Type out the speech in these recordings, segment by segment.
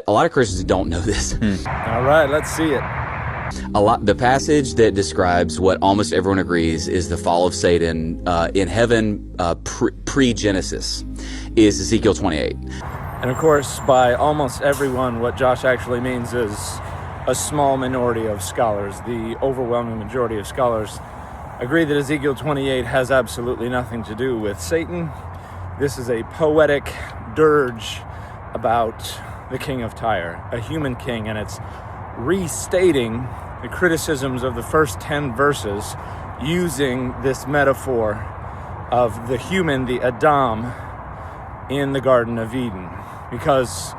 A lot of Christians don't know this. All right, let's see it. The passage that describes what almost everyone agrees is the fall of Satan in heaven pre-Genesis is Ezekiel 28. And of course, by almost everyone, what Josh actually means is a small minority of scholars. The overwhelming majority of scholars agree that Ezekiel 28 has absolutely nothing to do with Satan. This is a poetic dirge about the king of Tyre, a human king, and it's restating the criticisms of the first 10 verses using this metaphor of the human, the Adam, in the Garden of Eden. Because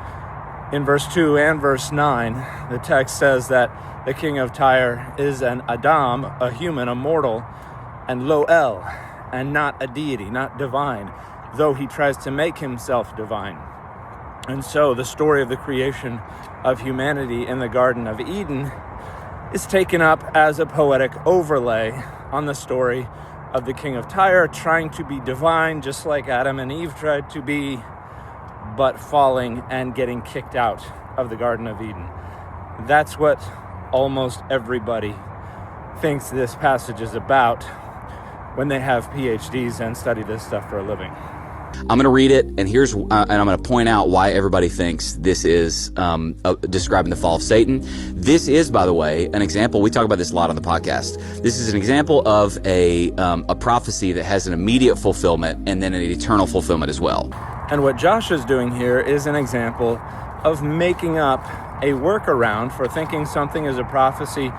in verse 2 and verse 9, the text says that the king of Tyre is an Adam, a human, a mortal, and Lo-El, and not a deity, not divine, though he tries to make himself divine. And so the story of the creation of humanity in the Garden of Eden is taken up as a poetic overlay on the story of the king of Tyre trying to be divine, just like Adam and Eve tried to be, but falling and getting kicked out of the Garden of Eden. That's what almost everybody thinks this passage is about when they have PhDs and study this stuff for a living. I'm going to read it, and and I'm going to point out why everybody thinks this is describing the fall of Satan. This is, by the way, an example. We talk about this a lot on the podcast. This is an example of a prophecy that has an immediate fulfillment and then an eternal fulfillment as well. And what Josh is doing here is an example of making up a workaround for thinking something is a prophecy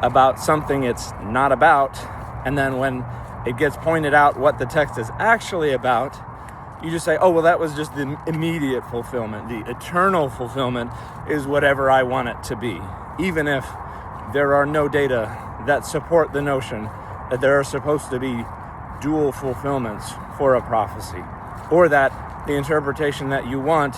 about something it's not about, and then when it gets pointed out what the text is actually about, you just say, oh, well, that was just the immediate fulfillment. The eternal fulfillment is whatever I want it to be, even if there are no data that support the notion that there are supposed to be dual fulfillments for a prophecy, or that the interpretation that you want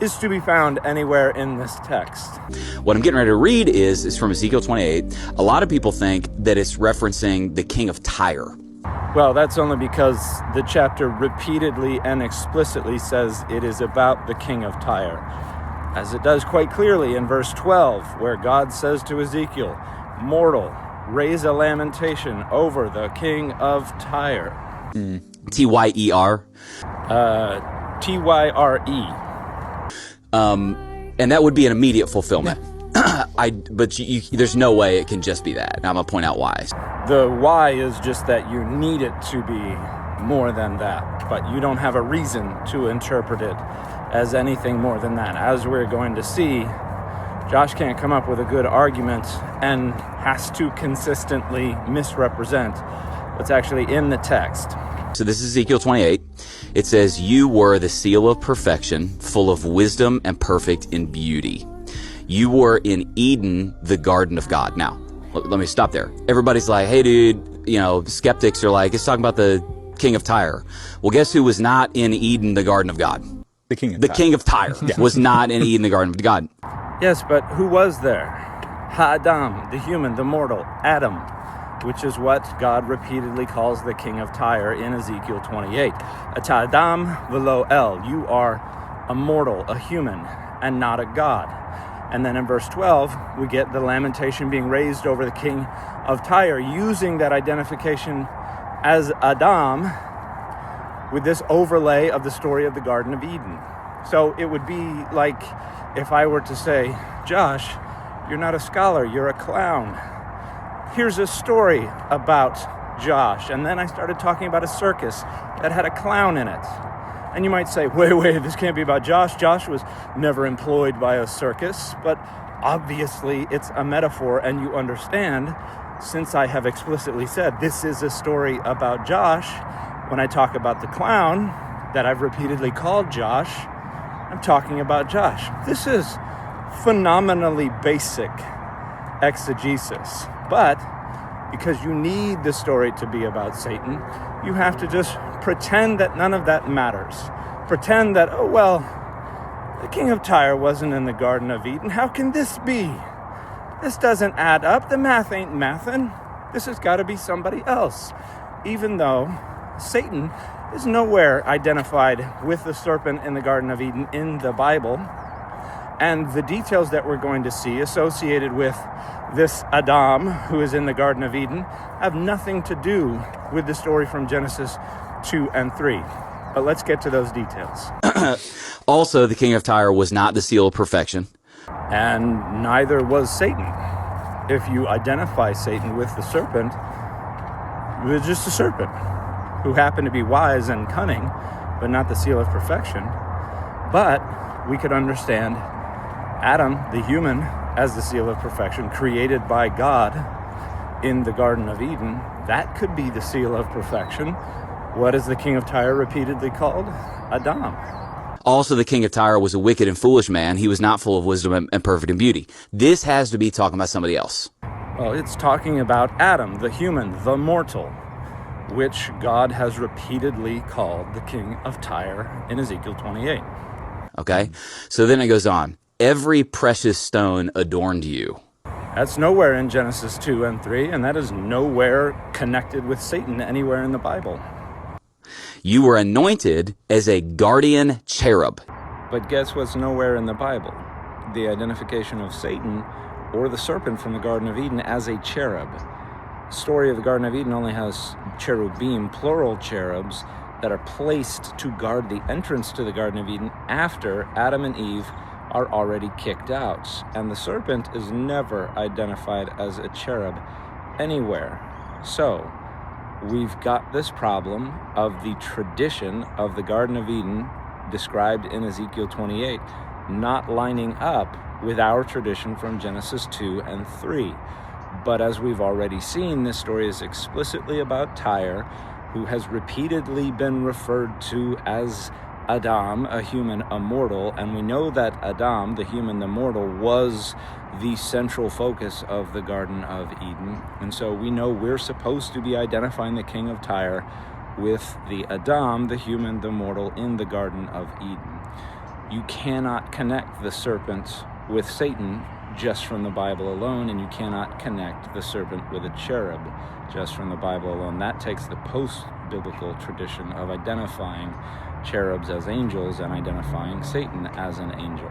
is to be found anywhere in this text. What I'm getting ready to read is from Ezekiel 28. A lot of people think that it's referencing the king of Tyre. Well, that's only because the chapter repeatedly and explicitly says it is about the king of Tyre, as it does quite clearly in verse 12, where God says to Ezekiel, "Mortal, raise a lamentation over the king of Tyre." Tyre. Tyre. And that would be an immediate fulfillment. But there's no way it can just be that. And I'm going to point out why. The why is just that you need it to be more than that, but you don't have a reason to interpret it as anything more than that. As we're going to see, Josh can't come up with a good argument and has to consistently misrepresent what's actually in the text. So this is Ezekiel 28. It says, "You were the seal of perfection, full of wisdom and perfect in beauty. You were in Eden, the garden of God." Now, let me stop there. Everybody's like, hey, dude, skeptics are like, it's talking about the king of Tyre. Well, guess who was not in Eden, the garden of God? The king of Tyre was not in Eden, the garden of God. Yes, but who was there? Ha-Adam, the human, the mortal, Adam, which is what God repeatedly calls the king of Tyre in Ezekiel 28. Atadam velo el, you are a mortal, a human, and not a god. And then in verse 12, we get the lamentation being raised over the king of Tyre, using that identification as Adam with this overlay of the story of the Garden of Eden. So it would be like if I were to say, Josh, you're not a scholar, you're a clown. Here's a story about Josh. And then I started talking about a circus that had a clown in it. And you might say, wait, this can't be about Josh. Josh was never employed by a circus. But obviously it's a metaphor, and you understand, since I have explicitly said this is a story about Josh, when I talk about the clown that I've repeatedly called Josh, I'm talking about Josh. This is phenomenally basic exegesis. But because you need the story to be about Satan, you have to just pretend that none of that matters. Pretend that, oh, well, the king of Tyre wasn't in the Garden of Eden. How can this be? This doesn't add up. The math ain't mathin'. This has got to be somebody else. Even though Satan is nowhere identified with the serpent in the Garden of Eden in the Bible. And the details that we're going to see associated with this Adam, who is in the Garden of Eden, have nothing to do with the story from Genesis 2 and 3. But let's get to those details. Also, the king of Tyre was not the seal of perfection. And neither was Satan. If you identify Satan with the serpent, it was just a serpent who happened to be wise and cunning, but not the seal of perfection. But we could understand Adam, the human, as the seal of perfection, created by God in the Garden of Eden. That could be the seal of perfection. What is the king of Tyre repeatedly called? Adam. Also, the king of Tyre was a wicked and foolish man. He was not full of wisdom and perfect in beauty. This has to be talking about somebody else. Well, it's talking about Adam, the human, the mortal, which God has repeatedly called the king of Tyre in Ezekiel 28. Okay? So then it goes on. Every precious stone adorned you. That's nowhere in Genesis 2 and 3, and that is nowhere connected with Satan anywhere in the Bible. You were anointed as a guardian cherub. But guess what's nowhere in the Bible? The identification of Satan or the serpent from the Garden of Eden as a cherub. The story of the Garden of Eden only has cherubim, plural cherubs, that are placed to guard the entrance to the Garden of Eden after Adam and Eve are already kicked out. And the serpent is never identified as a cherub anywhere. So we've got this problem of the tradition of the Garden of Eden described in Ezekiel 28 not lining up with our tradition from Genesis 2 and 3. But as we've already seen, this story is explicitly about Tyre, who has repeatedly been referred to as Adam, a human, a mortal, and we know that Adam, the human, the mortal, was the central focus of the Garden of Eden. And so we know we're supposed to be identifying the king of Tyre with the Adam, the human, the mortal, in the Garden of Eden. You cannot connect the serpent with Satan just from the Bible alone, and you cannot connect the serpent with a cherub just from the Bible alone. That takes the post-biblical tradition of identifying cherubs as angels and identifying Satan as an angel.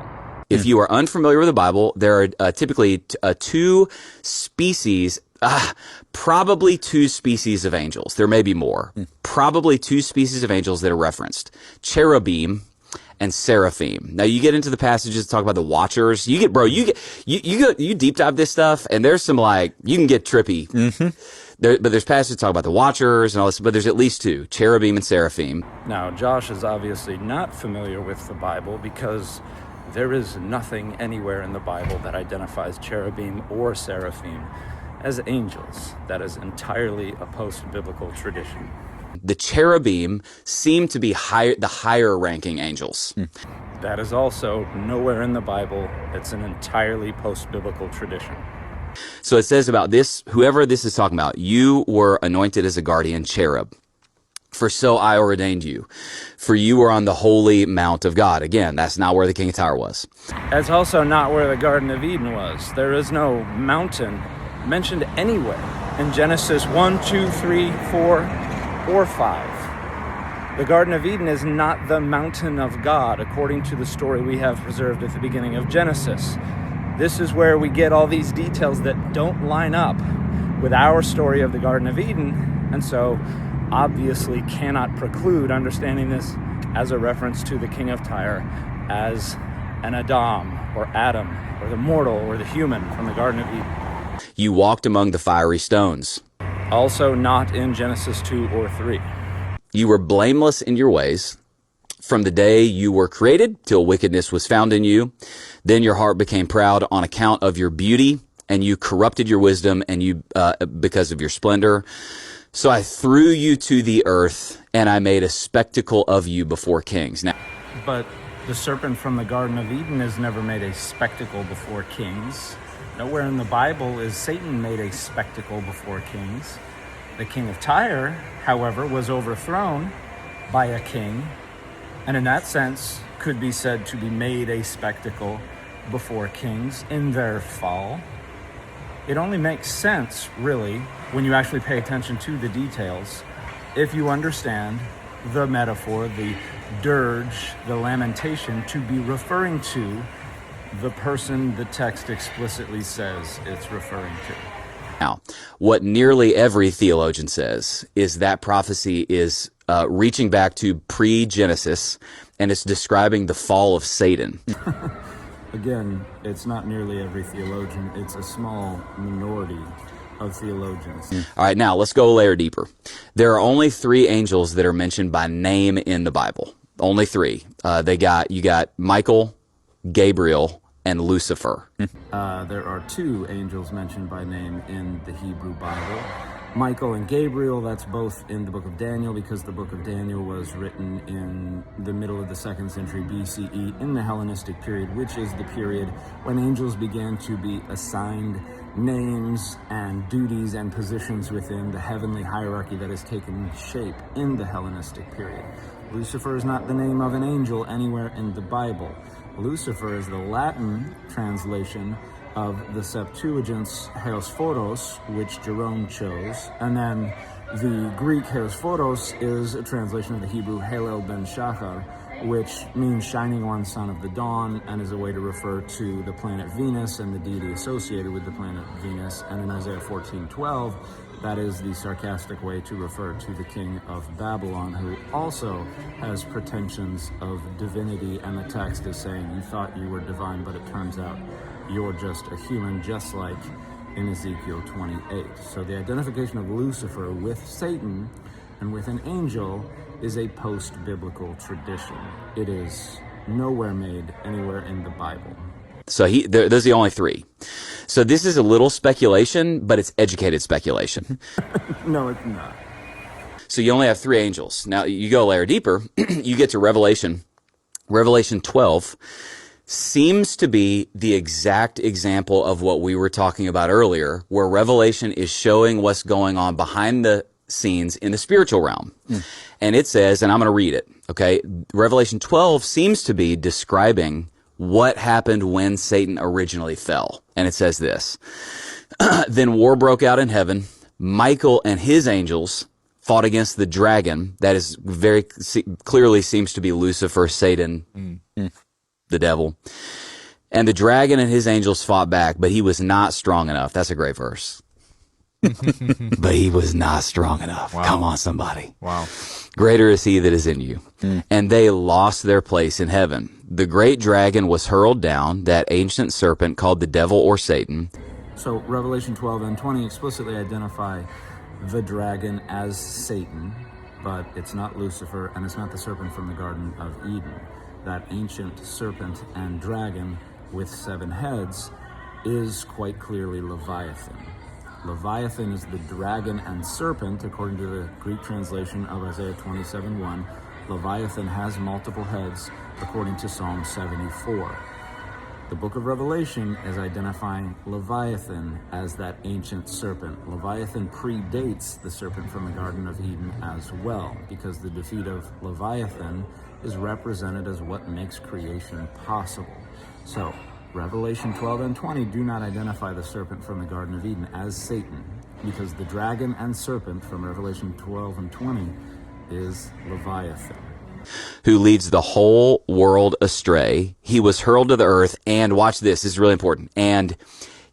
If you are unfamiliar with the Bible, there are typically two species, probably two species of angels. There may be more. Probably two species of angels that are referenced. Cherubim and seraphim. Now you get into the passages that talk about the watchers. You deep dive this stuff, and there's some you can get trippy. But there's passages that talk about the watchers and all this, but there's at least two, cherubim and seraphim. Now, Josh is obviously not familiar with the Bible because there is nothing anywhere in the Bible that identifies cherubim or seraphim as angels. That is entirely a post-biblical tradition. The cherubim seem to be the higher ranking angels. That is also nowhere in the Bible. It's an entirely post-biblical tradition. So it says about this, whoever this is talking about, you were anointed as a guardian cherub. For so I ordained you. For you were on the holy mount of God. Again, that's not where the king of Tyre was. That's also not where the Garden of Eden was. There is no mountain mentioned anywhere in Genesis 1, 2, 3, 4, or 5. The Garden of Eden is not the mountain of God, according to the story we have preserved at the beginning of Genesis. This is where we get all these details that don't line up with our story of the Garden of Eden, and so obviously cannot preclude understanding this as a reference to the king of Tyre as an Adam or Adam or the mortal or the human from the Garden of Eden. You walked among the fiery stones. Also not in Genesis 2 or 3. You were blameless in your ways. From the day you were created till wickedness was found in you, then your heart became proud on account of your beauty, and you corrupted your wisdom and you because of your splendor. So I threw you to the earth, and I made a spectacle of you before kings. Now, but the serpent from the Garden of Eden is never made a spectacle before kings. Nowhere in the Bible is Satan made a spectacle before kings. The king of Tyre, however, was overthrown by a king, and in that sense could be said to be made a spectacle before kings in their fall. It only makes sense, really, when you actually pay attention to the details, if you understand the metaphor, the dirge, the lamentation, to be referring to the person the text explicitly says it's referring to. Now, what nearly every theologian says is that prophecy is reaching back to pre-Genesis, and it's describing the fall of Satan. Again, it's not nearly every theologian. It's a small minority of theologians. All right, now let's go a layer deeper. There are only 3 angels that are mentioned by name in the Bible. Only 3. You got Michael, Gabriel, and Lucifer. There are 2 angels mentioned by name in the Hebrew Bible. Michael and Gabriel, that's both in the book of Daniel, because the book of Daniel was written in the middle of the 2nd century BCE in the Hellenistic period, which is the period when angels began to be assigned names and duties and positions within the heavenly hierarchy that has taken shape in the Hellenistic period. Lucifer is not the name of an angel anywhere in the Bible. Lucifer is the Latin translation of the Septuagint's Heosphoros, which Jerome chose. And then the Greek Heosphoros is a translation of the Hebrew Halel ben Shachar, which means shining one, son of the dawn, and is a way to refer to the planet Venus and the deity associated with the planet Venus. And in Isaiah 14:12, that is the sarcastic way to refer to the king of Babylon, who also has pretensions of divinity, and the text is saying, you thought you were divine, but it turns out you're just a human, just like in Ezekiel 28. So the identification of Lucifer with Satan and with an angel is a post-biblical tradition. It is nowhere made anywhere in the Bible. So those are the only 3. So this is a little speculation, but it's educated speculation. No, it's not. So you only have 3 angels. Now you go a layer deeper, you get to Revelation. Revelation 12 seems to be the exact example of what we were talking about earlier, where Revelation is showing what's going on behind the scenes in the spiritual realm. And it says, and I'm going to read it, okay? Revelation 12 seems to be describing what happened when Satan originally fell. And it says this, then war broke out in heaven. Michael and his angels fought against the dragon. That is very clearly seems to be Lucifer, Satan, the devil. And the dragon and his angels fought back, but he was not strong enough. That's a great verse. But he was not strong enough. Wow. Come on, somebody. Wow. Greater is he that is in you. And they lost their place in heaven. The great dragon was hurled down, that ancient serpent called the devil or Satan. So Revelation 12 and 20 explicitly identify the dragon as Satan, but it's not Lucifer, and it's not the serpent from the Garden of Eden. That ancient serpent and dragon with 7 heads is quite clearly Leviathan. Leviathan is the dragon and serpent, according to the Greek translation of Isaiah 27:1. Leviathan has multiple heads, according to Psalm 74. The book of Revelation is identifying Leviathan as that ancient serpent. Leviathan predates the serpent from the Garden of Eden as well, because the defeat of Leviathan is represented as what makes creation possible. So, Revelation 12 and 20 do not identify the serpent from the Garden of Eden as Satan, because the dragon and serpent from Revelation 12 and 20 is Leviathan, who leads the whole world astray. He was hurled to the earth, and watch this is really important, and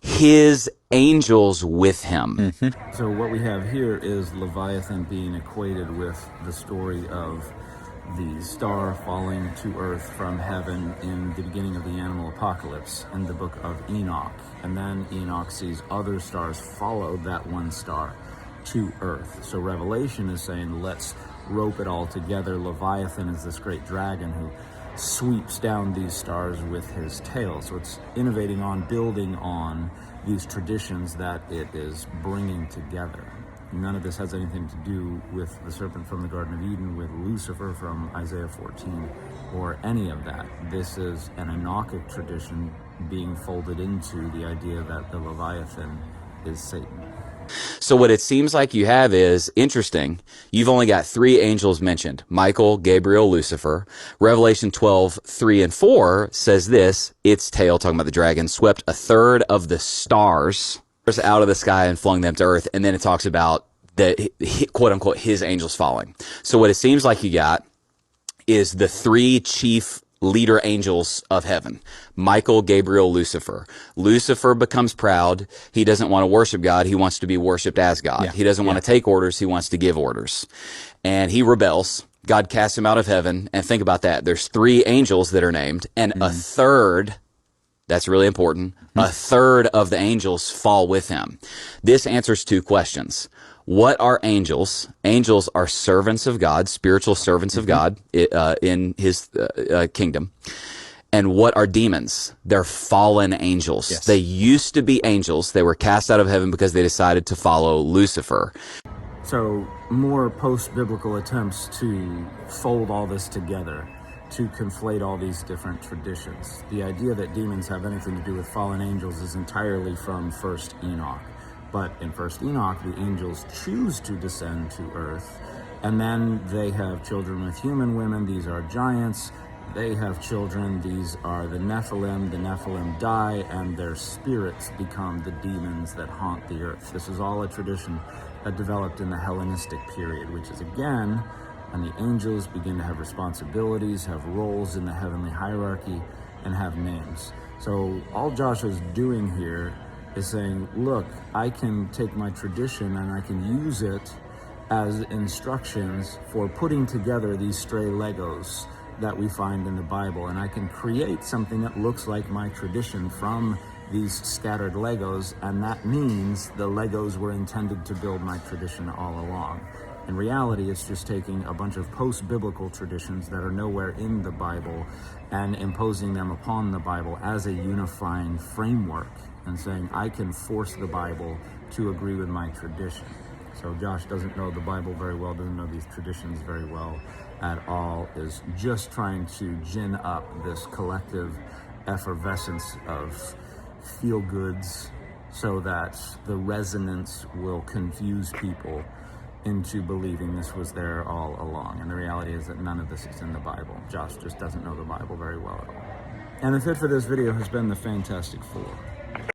his angels with him. So what we have here is Leviathan being equated with the story of the star falling to earth from heaven in the beginning of the animal apocalypse in the book of Enoch. And then Enoch sees other stars follow that one star to earth. So Revelation is saying, let's rope it all together. Leviathan is this great dragon who sweeps down these stars with his tail. So it's innovating on, building on these traditions that it is bringing together. None of this has anything to do with the serpent from the Garden of Eden, with Lucifer from Isaiah 14, or any of that. This is an Enochic tradition being folded into the idea that the Leviathan is Satan. So what it seems like you have is interesting. You've only got 3 angels mentioned: Michael, Gabriel, Lucifer. Revelation 12, 3 and 4 says this: its tail, talking about the dragon, swept a third of the stars out of the sky and flung them to earth. And then it talks about the quote unquote his angels falling. So what it seems like you got is the 3 chief leader angels of heaven. Michael, Gabriel, Lucifer. Lucifer becomes proud. He doesn't want to worship God. He wants to be worshiped as God. He doesn't want to take orders. He wants to give orders. And he rebels. God casts him out of heaven. And think about that. There's 3 angels that are named, and a third, that's really important, a third of the angels fall with him. This answers 2 questions. What are angels? Angels are servants of God, spiritual servants of God in his kingdom. And what are demons? They're fallen angels. Yes. They used to be angels. They were cast out of heaven because they decided to follow Lucifer. So more post-biblical attempts to fold all this together, to conflate all these different traditions. The idea that demons have anything to do with fallen angels is entirely from 1st Enoch. But in 1st Enoch, the angels choose to descend to earth, and then they have children with human women. These are giants. They have children. These are the Nephilim. The Nephilim die, and their spirits become the demons that haunt the earth. This is all a tradition that developed in the Hellenistic period, which is, again, when the angels begin to have responsibilities, have roles in the heavenly hierarchy, and have names. So all Josh is doing here is saying, look, I can take my tradition and I can use it as instructions for putting together these stray Legos that we find in the Bible, and I can create something that looks like my tradition from these scattered Legos, and that means the Legos were intended to build my tradition all along. In reality, it's just taking a bunch of post-biblical traditions that are nowhere in the Bible and imposing them upon the Bible as a unifying framework and saying, I can force the Bible to agree with my tradition. So Josh doesn't know the Bible very well, doesn't know these traditions very well at all, is just trying to gin up this collective effervescence of feel-goods so that the resonance will confuse people into believing this was there all along. And the reality is that none of this is in the Bible. Josh just doesn't know the Bible very well at all. And the fit for this video has been the Fantastic Four.